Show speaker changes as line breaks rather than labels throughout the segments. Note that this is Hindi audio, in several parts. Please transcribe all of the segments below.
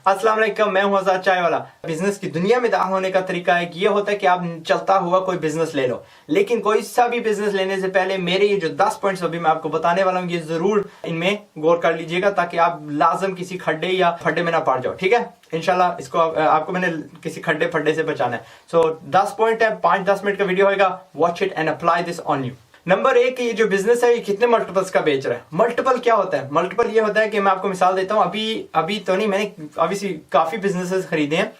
अस्सलाम वालेकुम, मैं हूं आजाद चाय वाला। बिजनेस की दुनिया में दाखिल होने का तरीका एक ये होता है कि आप चलता हुआ कोई बिजनेस ले लो, लेकिन कोई सा भी बिजनेस लेने से पहले मेरे ये जो 10 पॉइंट्स अभी मैं आपको बताने वाला हूँ, ये जरूर इनमें गौर कर लीजिएगा ताकि आप लाजम किसी खड्डे या फड्डे में ना पड़ जाओ। ठीक है, इंशाल्लाह इसको आपको मैंने किसी खड्डे फड्डे से बचाना है। सो 10 पॉइंट है, 5-10 मिनट का वीडियो होगा। Watch it and apply this on you. Number 1, ये जो बिजनेस है ये कितने मल्टीपल्स का बेच रहा है। मल्टीपल क्या होता है? मल्टीपल ये होता है कि मैं आपको मिसाल देता हूं, अभी तो नहीं, मैंने अभी काफी बिजनेसेस खरीदे हैं।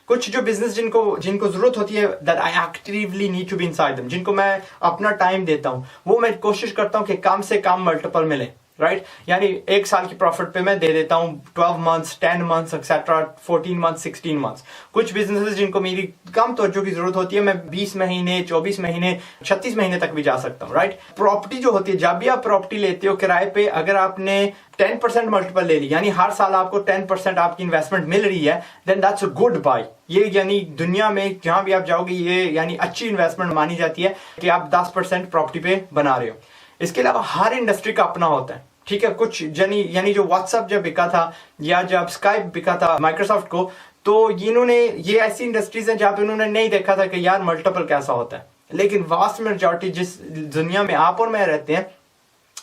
कुछ जो बिजनेस जिनको जरूरत होती है that I actively need to be inside them, जिनको मैं अपना टाइम देता हूं, वो मैं कोशिश करता हूं कि कम से कम मल्टीपल मिले। राइट, यानी 1 साल की प्रॉफिट पे मैं दे देता हूं 12 months, 10 months etcetera, 14 months, 16 months. कुछ बिजनेसेस जिनको मेरी कम तवज्जो की जरूरत होती है, मैं 20 महीने, 24 महीने, 36 महीने तक भी जा सकता हूं। राइट, प्रॉपर्टी जो होती है, जब भी आप प्रॉपर्टी लेते हो किराए पे, अगर आपने 10% मल्टीपल ले ली, यानी हर साल आपको 10% आपकी इन्वेस्टमेंट मिल रही है, then that's a good buy. ये यानी दुनिया में जहां भी आप जाओगे, ये यानी अच्छी इन्वेस्टमेंट मानी जाती है कि आप 10% प्रॉपर्टी पे बना रहे हो। इसके अलावा हर इंडस्ट्री का अपना होता है। ठीक है, कुछ यानी जो व्हाट्सएप जब बिका था या जब स्काइप बिका था माइक्रोसॉफ्ट को, तो ये ऐसी इंडस्ट्रीज हैं जहां पे उन्होंने नहीं देखा था कि यार मल्टीपल कैसा होता है। लेकिन वास्ट मेजॉरिटी जिस दुनिया में आप और मैं रहते हैं,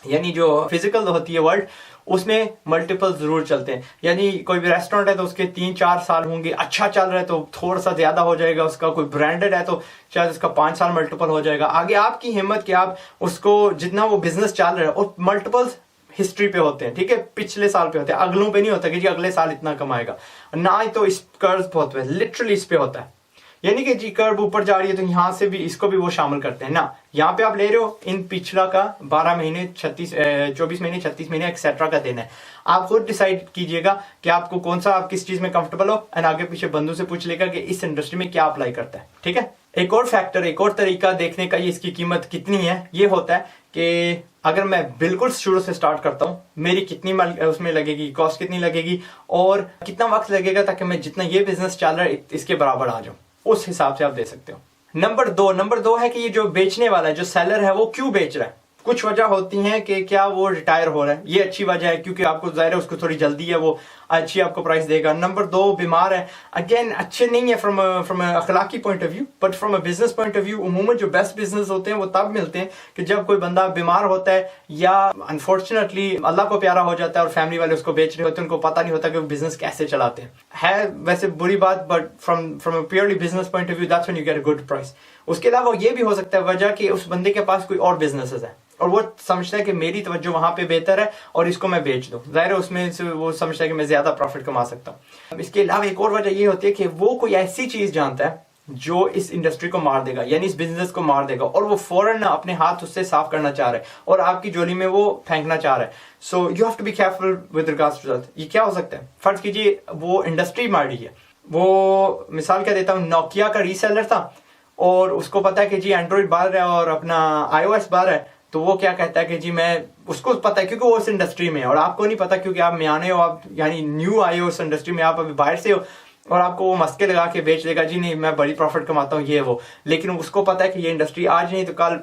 यानी जो फिजिकल होती है वर्ल्ड, उसमें मल्टीपल जरूर चलते हैं। यानी कोई भी रेस्टोरेंट है तो उसके 3-4 साल होंगे, अच्छा चल रहा है तो थोड़ा सा ज्यादा हो जाएगा उसका। कोई ब्रांडेड है तो शायद उसका 5 साल मल्टीपल हो जाएगा। आगे आपकी हिम्मत कि आप उसको जितना वो बिजनेस चल रहा है, और मल्टीपल्स हिस्ट्री पे होते हैं। ठीक है, पिछले साल पे होते हैं, अगलों पे नहीं होता कि जी अगले साल इतना कमाएगा। ना ही तो इस कर्व पे होता है, लिटरली इस पे होता है। यानी कि जी कर्व ऊपर जा रही है तो यहां से भी इसको भी वो शामिल करते हैं ना। यहाँ पे आप ले रहे हो इन पिछला का 12 महीने, 24 महीने, 36 महीने एक्सेट्रा का देना है। आप खुद डिसाइड कीजिएगा कि आपको कौन सा, आप किस चीज में कंफर्टेबल हो, एंड आगे पीछे बंदों से पूछ लेगा कि इस इंडस्ट्री में क्या अप्लाई करता है। ठीक है, एक और फैक्टर, एक और तरीका देखने का, ये इसकी कीमत कितनी है, ये होता है कि अगर मैं बिल्कुल शुरू से स्टार्ट करता हूं, मेरी कितनी उसमें लगेगी, कॉस्ट कितनी लगेगी और कितना वक्त लगेगा ताकि मैं जितना ये बिजनेस चल रहा है इसके बराबर आ जाऊं, उस हिसाब से आप दे सकते हो। नंबर दो है कि ये जो बेचने वाला है, जो सेलर है, वो क्यों बेच रहा है। कुछ वजह होती हैं कि क्या वो रिटायर हो रहा है, ये अच्छी वजह है क्योंकि आपको जाहिर है उसको थोड़ी जल्दी है, वो अच्छी आपको प्राइस देगा। नंबर 2, बीमार है। अगेन अच्छे नहीं है फ्रॉम अखलाकी point of view, but from a business point of view उमूमन जो बेस्ट बिजनेस होते हैं वो तब मिलते हैं कि जब कोई बंदा बीमार होता है या अनफॉर्चुनेटली अल्लाह को प्यारा हो जाता है और फैमिली वाले उसको बेच रहे होते हैं, उनको पता नहीं होता कि वो बिजनेस कैसे चलाते हैं। है वैसे बुरी बात, but from a purely business point of view that's when you get a good price. उसके अलावा ये भी हो सकता है वजह कि उस बंदे के पास कोई और बिजनेसेस है और वो समझता है कि मेरी तवज्जो वहां पे बेहतर है और इसको मैं बेच दूं, जाहिर है उसमें से वो समझता है कि मैं ज्यादा प्रॉफिट कमा सकता हूं। इसके अलावा एक और वजह ये होती है कि वो कोई ऐसी चीज जानता है जो इस इंडस्ट्री को मार देगा, यानी इस बिजनेस को मार देगा, और वो फौरन अपने हाथ उससे साफ करना चाह रहा है और आपकी झोली में वो फेंकना चाह रहा है। So you have to be careful with regards to that. ये क्या हो सकता है? फर्ज कीजिए वो इंडस्ट्री मार रही है, वो मिसाल क्या देता हूँ, नोकिया का रीसेलर था और उसको पता है कि जी एंड्रॉइड बाहर है और अपना iOS बाहर है, तो वो क्या कहता है कि जी मैं, उसको पता है क्योंकि वो उस इंडस्ट्री में है और आपको नहीं पता क्योंकि आप म्याने हो, आप यानी न्यू आए हो उस इंडस्ट्री में, आप अभी बाहर से हो, और आपको वो मस्के लगा के बेच देगा जी नहीं मैं बड़ी प्रॉफिट कमाता हूँ ये वो। लेकिन उसको पता है कि ये इंडस्ट्री आज नहीं तो कल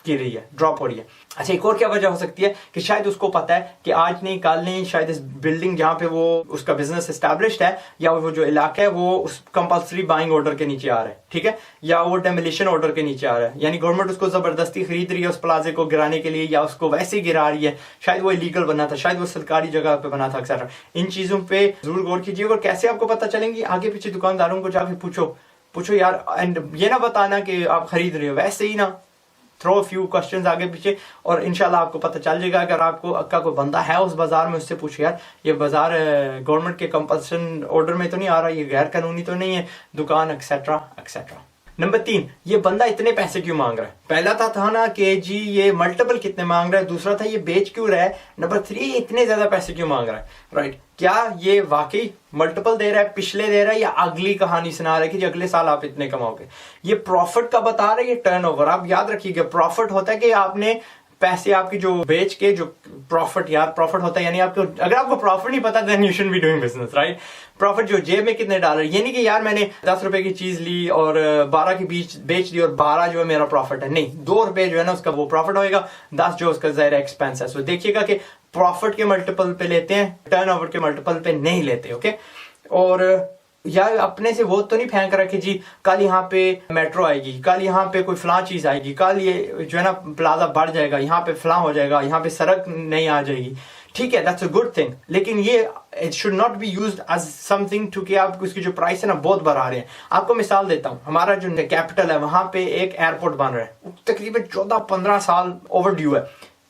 गिर रही है, ड्रॉप हो रही है। अच्छा, एक और क्या वजह हो सकती है कि शायद उसको पता है कि आज नहीं कल नहीं, शायद इस बिल्डिंग जहां पे वो उसका बिजनेस एस्टैब्लिश्ड है या वो जो इलाका है वो उस कंपल्सरी बाइंग ऑर्डर के नीचे आ रहा है। ठीक है, या वो डेमोलिशन ऑर्डर के नीचे आ रहा है, यानी गवर्नमेंट उसको जबरदस्ती खरीद रही है उस प्लाजे को गिराने के लिए या उसको वैसे ही गिरा रही है। शायद वो इलीगल बना था, शायद वो सरकारी जगह पे बना था एक्सेट्रा। इन चीजों पे जरूर गौर कीजिए। और कैसे आपको पता चलेंगी? आगे पीछे दुकानदारों को जाके पूछो यार, एंड ये ना बताना कि आप खरीद रहे हो, वैसे ही ना थ्रो फ्यू क्वेश्चंस आगे पीछे और इंशाल्लाह आपको पता चल जाएगा। अगर आपको अक्का कोई बंदा है उस बाजार में, उससे पूछो यार ये बाजार गवर्नमेंट के कंपल्सन ऑर्डर में तो नहीं आ रहा, ये गैर कानूनी तो नहीं है दुकान, एक्सेट्रा एक्सेट्रा। नंबर 3, ये बंदा इतने पैसे क्यों मांग रहा है? पहला था ना कि जी ये मल्टीपल कितने मांग रहा है, दूसरा था ये बेच क्यों रहा है, नंबर 3 इतने ज्यादा पैसे क्यों मांग रहा है। राइट, क्या ये वाकई मल्टीपल दे रहा है, पिछले दे रहा है, या अगली कहानी सुना रहा है कि जी अगले साल आप इतने कमाओगे। ये प्रॉफिट का बता रहा है, ये टर्नओवर। आप याद रखिएगा प्रॉफिट होता है कि आपने पैसे आपकी जो बेच के जो प्रॉफिट, यार प्रॉफिट होता है, यानी आपको अगर आपको प्रॉफिट नहीं पता then you shouldn't be doing business, right. Profit जो जेब में कितने डॉलर, ये नहीं कि यार मैंने 10 रुपए की चीज ली और 12 की बीच बेच दी और 12 जो है मेरा प्रॉफिट है, नहीं, 2 रुपए जो है ना उसका वो प्रॉफिट होएगा, 10 जो उसका ज़ाहिर एक्सपेंस है। सो देखिएगा कि प्रॉफिट के मल्टीपल पे लेते हैं, टर्नओवर के मल्टीपल पे नहीं लेते, ओके। और यार अपने से वो तो नहीं फेंक रहा कि जी कल यहाँ पे मेट्रो आएगी, कल यहाँ पे कोई फलां चीज आएगी, कल ये जो है ना प्लाजा बढ़ जाएगा, यहाँ पे फलां हो जाएगा, यहाँ पे सड़क नहीं आ जाएगी, ठीक है, दैट्स अ गुड थिंग, लेकिन ये it should not be used as something to कि आप उसकी जो प्राइस है ना बहुत बढ़ा रहे हैं। आपको मिसाल देता हूँ, हमारा जो कैपिटल है वहां पे एक एयरपोर्ट बन रहा है, तकरीबन 14-15 साल ओवर ड्यू है।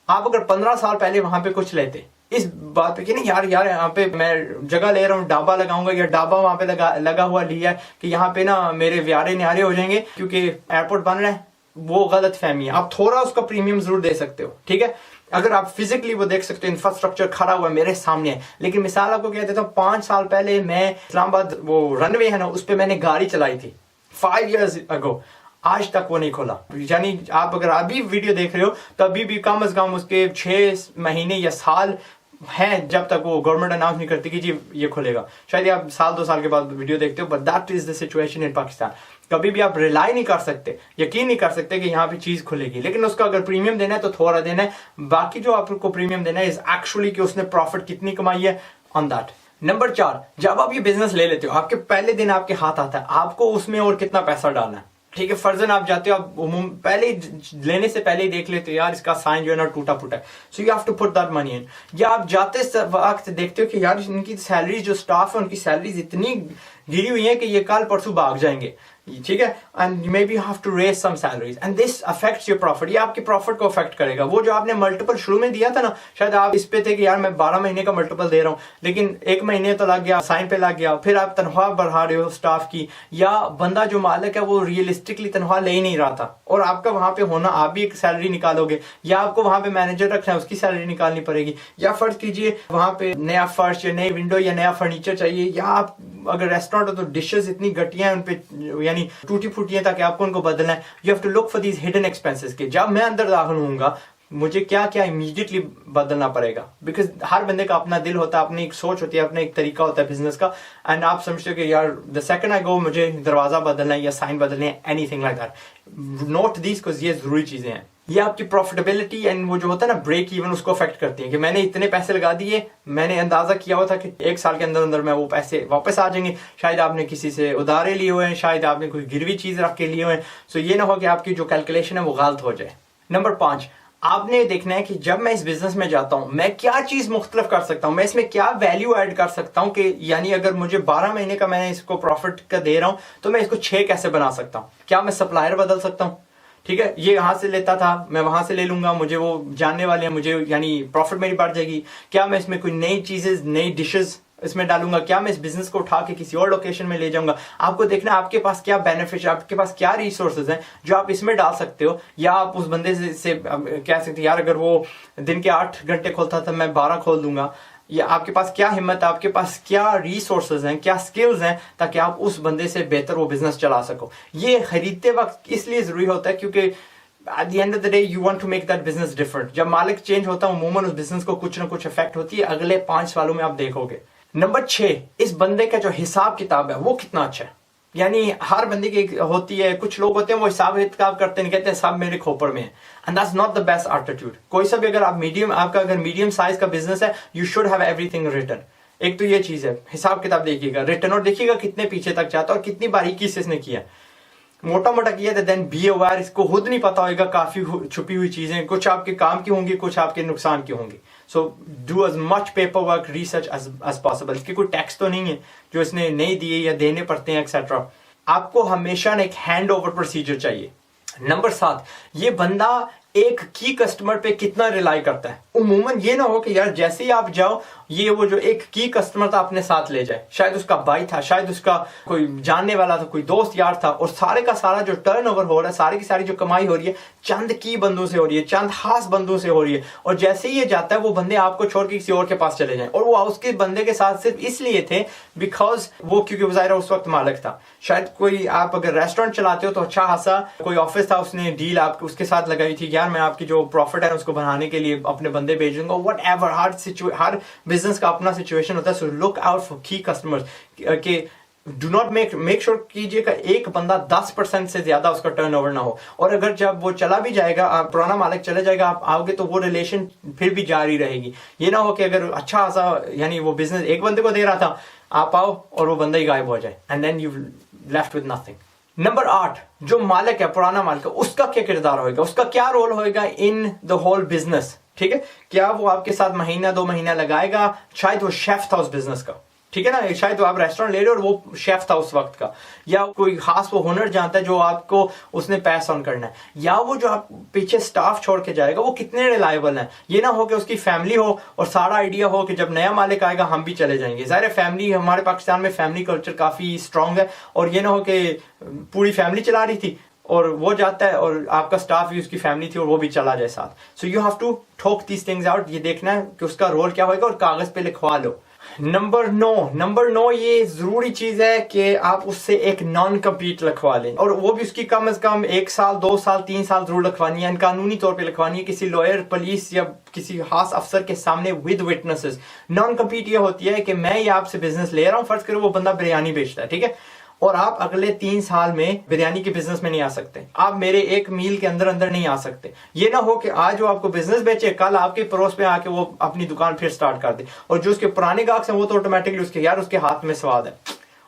आप अगर 15 साल पहले वहां पे कुछ लेते इस बात पे कि नहीं यार यहाँ पे मैं जगह ले रहा हूँ, ढाबा लगाऊंगा, या ढाबा वहां पे लगा हुआ लिया है कि यहाँ पे ना मेरे व्यारे न्यारे हो जाएंगे क्योंकि एयरपोर्ट बन रहा है, वो गलत फहमी है। आप थोड़ा उसका प्रीमियम जरूर दे सकते हो, ठीक है, अगर आप फिजिकली वो देख सकते हो, इंफ्रास्ट्रक्चर खड़ा हुआ है मेरे सामने है। लेकिन मिसाल आपको कह देता हूँ, 5 साल पहले मैं इस्लामाबाद वो रनवे है ना उस पर मैंने गाड़ी चलाई थी 5 years ago, आज तक वो नहीं खोला। यानी आप अगर अभी वीडियो देख रहे हो तो अभी भी कम से कम उसके 6 महीने या साल है जब तक वो गवर्नमेंट अनाउंस नहीं करती कि जी ये खुलेगा। शायद आप 1-2 साल के बाद वीडियो देखते हो, but that is the situation in Pakistan. कभी भी आप रिलाई नहीं कर सकते, यकीन नहीं कर सकते कि यहाँ पे चीज खुलेगी, लेकिन उसका अगर प्रीमियम देना है तो थोड़ा देना है। बाकी जो आपको प्रीमियम देना है इज एक्चुअली कि उसने प्रॉफिट कितनी कमाई है ऑन दैट। नंबर 4, जब आप ये बिजनेस ले लेते हो, आपके पहले दिन आपके हाथ आता है, आपको उसमें और कितना पैसा डालना है, ठीक है। फर्जन आप जाते हो, आप पहले लेने से पहले ही देख लेते हो यार इसका साइन जो है ना टूटा फूटा है, so you have to put that money in. या आप जाते वक्त देखते हो कि यार इनकी सैलरी जो स्टाफ है उनकी सैलरीज इतनी गिरी हुई है कि ये कल परसों भाग जाएंगे, ठीक है, and maybe have to raise some salaries and this affects your profit. ये आपके प्रॉफिट को अफेक्ट करेगा। वो जो आपने मल्टीपल शुरू में दिया था ना, शायद आप इस पे थे कि यार मैं 12 महीने का मल्टीपल दे रहा हूं, लेकिन 1 महीने तो लग गया, साइन पे लग गया, फिर आप तनख्वाह बढ़ा रहे हो स्टाफ की, या बंदा जो मालिक है वो रियलिस्टिकली तनख्वाह ले ही नहीं रहा था और आपका वहां पे होना, आप भी एक सैलरी निकालोगे, या आपको वहां पे मैनेजर रखना है उसकी सैलरी निकालनी पड़ेगी, या फर्ज कीजिए वहां पे नया फर्श या नई विंडो या नया फर्नीचर चाहिए, या आप अगर रेस्टोरेंट हो तो डिशेस इतनी घटिया है उनपे, यानी टूटी फूटी है, ताकि आपको उनको बदलना है। You have to look for these hidden expenses के जब मैं अंदर दाखिल होऊंगा मुझे क्या क्या इमीडिएटली बदलना पड़ेगा, बिकॉज हर बंदे का अपना दिल होता है, अपनी एक सोच होती है, अपना एक तरीका होता है बिजनेस का, एंड आप समझते हो कि यार द सेकंड आई गो मुझे दरवाजा बदलना है या साइन बदलने है, anything like that, note these because ये जरूरी चीजें हैं। ये आपकी प्रॉफिटेबिलिटी एंड वो जो होता है ना ब्रेक इवन, उसको अफेक्ट करती है कि मैंने इतने पैसे लगा दिए, मैंने अंदाजा किया हुआ था कि 1 साल के अंदर अंदर में वो पैसे वापस आ जाएंगे। शायद आपने किसी से उधारे लिए हुए हैं, शायद आपने कोई गिरवी चीज रख के लिए हुए हैं, सो ये ना हो कि आपकी जो कैलकुलेशन है वो गलत हो जाए। नंबर 5, आपने देखना है कि जब मैं इस बिजनेस में जाता हूं मैं क्या चीज मुख्तलिफ कर सकता हूं, मैं इसमें क्या वैल्यू ऐड कर सकता हूं, कि यानी अगर मुझे 12 महीने का मैंने इसको प्रॉफिट का दे रहा हूं तो मैं इसको 6 कैसे बना सकता हूं। क्या मैं सप्लायर बदल सकता हूं, ठीक है, ये यहां से लेता था मैं वहां से ले लूंगा, मुझे वो जानने वाले हैं, मुझे यानी प्रॉफिट मेरी बढ़ जाएगी। क्या मैं इसमें कोई नई चीजें, नई डिशेस इसमें डालूंगा, क्या मैं इस बिजनेस को उठा के किसी और लोकेशन में ले जाऊंगा। आपको देखना आपके पास क्या बेनिफिट, आपके पास क्या रिसोर्सेज हैं जो आप इसमें डाल सकते हो, या आप उस बंदे से कह सकते हो यार अगर वो दिन के 8 घंटे खोलता था मैं 12 खोल दूंगा, या आपके पास क्या हिम्मत है, आपके पास क्या रिसोर्सेज हैं, क्या स्किल्स हैं, ताकि आप उस बंदे से बेहतर वो बिजनेस चला सको। ये खरीदते वक्त इसलिए जरूरी होता है क्योंकि at the end of the day you want to make that business different। जब मालिक चेंज होता है उमूमन उस बिजनेस को कुछ ना कुछ इफेक्ट होती है, अगले 5 सालों में आप देखोगे। नंबर 6, इस बंदे का जो हिसाब किताब है वो कितना अच्छा है। यानी हर बंदे की होती है, कुछ लोग होते हैं वो हिसाब किताब करते नहीं, कहते हैं सब मेरे खोपड़ में है, and that's not the best attitude. कोई सा भी अगर आप आपका अगर मीडियम साइज का बिजनेस है, you should have everything written. एक तो ये चीज है, हिसाब किताब देखिएगा, रिटर्न, और देखिएगा कितने पीछे तक जाता है और कितनी बारीकी से इसने किया। मोटा मोटा किया था देन बी अवेयर, इसको खुद नहीं पता होगा काफी छुपी हुई चीजें, कुछ आपके काम की होंगी, कुछ आपके नुकसान की होंगी। So do as much paper work research as possible. इसकी कोई टैक्स तो नहीं है जो इसने नहीं दिए या देने पड़ते हैं एक्सेट्रा। आपको हमेशा एक हैंड ओवर प्रोसीजर चाहिए। नंबर 7, ये बंदा एक की कस्टमर पे कितना रिलाई करता है। उमूमन ये ना हो कि यार जैसे ही आप जाओ ये वो जो एक की कस्टमर था अपने साथ ले जाए, शायद उसका भाई था, शायद उसका कोई जानने वाला था, कोई दोस्त यार था, और सारे का सारा जो टर्नओवर हो रहा है, सारी की सारी जो कमाई हो रही है चंद की बंदों से हो रही है, चंद खास बंदों से हो रही है, और जैसे ही ये जाता है वो बंदे आपको छोड़ के किसी और के पास चले जाएं, और वो उसके बंदे के साथ सिर्फ इसलिए थे बिकॉज वो, क्योंकि वो ज़ाहिर उस वक्त मालिक था। शायद कोई आप अगर रेस्टोरेंट चलाते हो तो अच्छा खासा कोई ऑफिस था, उसने डील आपके उसके साथ लगाई थी, यार यार मैं आपकी जो प्रॉफिट है उसको बढ़ाने के लिए अपने बंदे भेज दूंगा, वट एवर। हर बिजनेस का अपना सिचुएशन होता है। सो लुक आउट फॉर की कस्टमर्स के डू नॉट मेक श्योर कीजिएगा एक बंदा 10% से ज्यादा उसका टर्नओवर ना हो। और अगर जब वो चला भी जाएगा, पुराना मालिक चला जाएगा, आप आओगे तो वो रिलेशन फिर भी जारी रहेगी। ये ना हो कि अगर अच्छा सा यानी वो बिजनेस एक बंदे को दे रहा था, आप आओ और वो बंदा ही गायब हो जाए, and then you left with nothing. Number 8, जो मालिक है, पुराना मालिक, उसका क्या किरदार होगा, उसका क्या रोल होगा इन द होल बिजनेस। ठीक है, क्या वो आपके साथ महीना 2 महीना लगाएगा? शायद वो शेफ था उस बिजनेस का, ठीक है ना, शायद वो आप रेस्टोरेंट ले रहे हो और वो शेफ था उस वक्त का, या कोई खास वो हुनर जानता है जो आपको उसने पैस ऑन करना है, या वो जो आप पीछे स्टाफ छोड़ के जाएगा वो कितने रिलायबल है। ये ना हो कि उसकी फैमिली हो और सारा आइडिया हो कि जब नया मालिक आएगा हम भी चले जाएंगे। ज़ाहिर है फैमिली, हमारे पाकिस्तान में फैमिली कल्चर काफी स्ट्रांग है, और ये ना हो कि पूरी फैमिली चला रही थी और वो जाता है और आपका स्टाफ भी उसकी फैमिली थी और वो भी चला जाए साथ। So you have to talk these things out. ये देखना है कि उसका रोल क्या होगा और कागज पे लिखवा लो। नंबर 9, ये जरूरी चीज है कि आप उससे एक नॉन कम्पीट लिखवा लें, और वो भी उसकी कम से कम 1 साल 2 साल 3 साल जरूर लिखवानी है, कानूनी तौर पे लिखवानी है, किसी लॉयर, पुलिस या किसी खास अफसर के सामने विद विटनेसेस। नॉन कम्पीट ये होती है कि मैं ये आपसे बिजनेस ले रहा हूँ, फर्ज करो वो बंदा बिरयानी बेचता है, ठीक है, और आप अगले 3 साल में बिरयानी के बिजनेस में नहीं आ सकते, आप मेरे एक मील के अंदर अंदर नहीं आ सकते। ये ना हो कि आज वो आपको बिजनेस बेचे, कल आपके पड़ोस में आके वो अपनी दुकान फिर स्टार्ट कर दे, और जो उसके पुराने गाहक हैं वो तो ऑटोमेटिकली उसके हाथ में स्वाद है,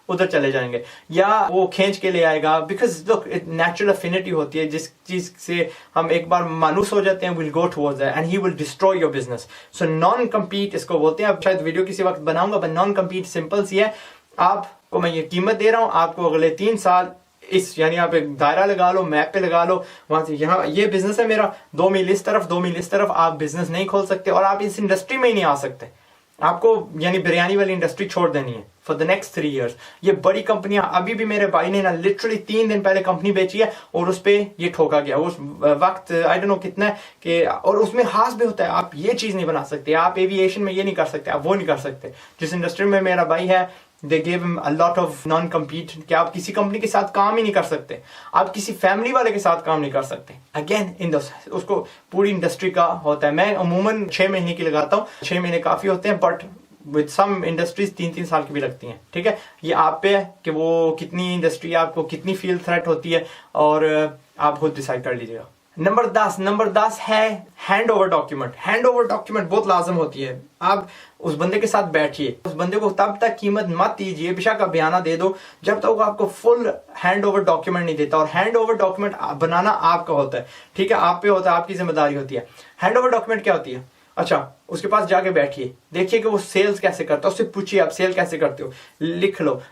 उधर चले जाएंगे, या वो खींच के ले आएगा। बिकॉज लुक, नेचुरल अफिनिटी होती है, जिस चीज से हम एक बार मानूस हो जाते हैं, will go towards that and he will destroy your business. So non compete इसको बोलते हैं। अब शायद वीडियो किसी वक्त बनाऊंगा, बट नॉन कम्पीट सिंपल सी है। आपको मैं ये कीमत दे रहा हूं, आपको अगले 3 साल इस, यानी आप एक दायरा लगा लो, मैप पे लगा लो, वहां से यहाँ ये बिजनेस है मेरा, 2 मील इस तरफ 2 मील इस तरफ, आप बिजनेस नहीं खोल सकते और आप इस इंडस्ट्री में ही नहीं आ सकते। आपको यानी बिरयानी वाली इंडस्ट्री छोड़ देनी है फॉर द नेक्स्ट 3 years। ये बड़ी कंपनियां, अभी भी मेरे भाई ने ना लिटरली 3 दिन पहले कंपनी बेची है और उस पे ये ठोका गया उस वक्त, आई डोंट नो कितना है कि, और उसमें खास भी होता है, आप ये चीज नहीं बना सकते, आप एविएशन में ये नहीं कर सकते, आप वो नहीं कर सकते। जिस इंडस्ट्री में मेरा भाई है, they gave him a lot of non-compete कि आप किसी कंपनी के साथ काम ही नहीं कर सकते, आप किसी फैमिली वाले के साथ काम नहीं कर सकते। अगेन इन उसको पूरी इंडस्ट्री का होता है। मैं अमूमन 6 महीने की लगाता हूँ, 6 महीने काफी होते हैं, बट विद सम इंडस्ट्रीज 3-3 साल की भी लगती हैं। ठीक है, ये आप पे है कि वो कितनी इंडस्ट्री आपको कितनी फील्ड थ्रेट होती है, और आप खुद डिसाइड कर लीजिएगा। नंबर 10 है hand over document. Hand over document बहुत लाजम होती है। आप उस बंदे के साथ बैठिए, उस बंदे को तब तक कीमत मत दीजिए, बेशक आप बयाना दे दो, जब तक आपको फुल हैंड ओवर डॉक्यूमेंट नहीं देता। और हैंड ओवर डॉक्यूमेंट बनाना आपका होता है, ठीक है, आप पे होता है, आपकी जिम्मेदारी होती है। हैंड ओवर डॉक्यूमेंट क्या होती है? अच्छा, उसके पास जाके बैठिए, देखिए कि वो सेल्स कैसे करता है, उससे पूछिए आप सेल कैसे करते हो, लिख लो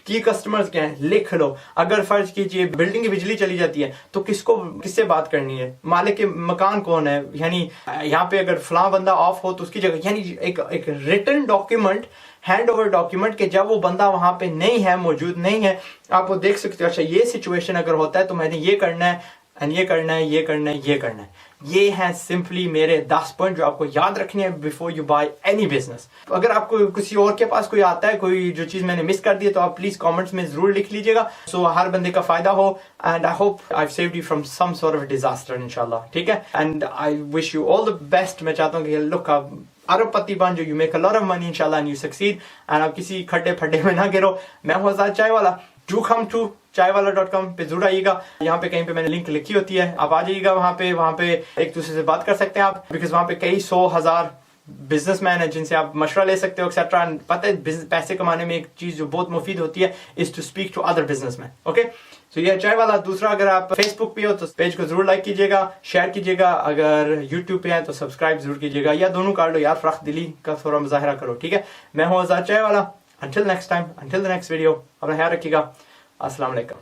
की कस्टमर्स क्या हैं, लिख लो। अगर फर्ज कीजिए बिल्डिंग की बिजली चली जाती है तो किससे बात करनी है, मालिक के मकान कौन है, यानी यहाँ पे अगर फलां बंदा ऑफ हो तो उसकी जगह, यानी एक written document, hand over document के जब वो बंदा वहां पे नहीं है, मौजूद नहीं है, आप वो देख सकते हो। अच्छा, ये सिचुएशन अगर होता है तो मैंने ये करना है, एंड ये करना है, ये करना है, ये करना है। ये है सिंपली मेरे 10 पॉइंट जो आपको याद रखनी है before you by any business. अगर आपको किसी और के पास कोई आता है, कोई जो चीज मैंने मिस कर दी है, तो आप प्लीज कमेंट्स में जरूर लिख लीजिएगा, सो हर बंदे का फायदा हो। And I hope I saved you from some sort of disaster इंशाल्लाह। ठीक है, and I wish you all the best. मैं चाहता हूँ कि लुक, आप अरबपति बन जो, you make a lot of money इंशाल्लाह एंड यू सक्सीड, एंड आप किसी खड्डे फड्डे में ना गिरो। मैं हूं आजाद चाय वाला। डू कम टू चायवाला.com पे जरूर आइएगा, यहाँ पे कहीं पे मैंने लिंक लिखी होती है, आप आ जाइएगा वहां पे एक दूसरे से बात कर सकते हैं आप, बिकॉज वहां पे कई 100,000 बिजनेसमैन है जिनसे आप मशवरा ले सकते हो एक्सेट्रा। पता है पैसे कमाने में एक चीज जो बहुत मुफीद होती है is to speak to other businessman. Okay, so ये चाय वाला। दूसरा, अगर आप फेसबुक पे हो तो पेज को जरूर लाइक कीजिएगा, शेयर कीजिएगा, अगर यूट्यूब पे है तो सब्सक्राइब जरूर कीजिएगा, या दोनों कर लो यार, फर्क दिली का थोड़ा मुजाहरा करो। ठीक है, मैं हूँ आजाद चाय वाला। Until next time, until the next video, अपना ख्याल रखिएगा। अस्सलाम वालेकुम।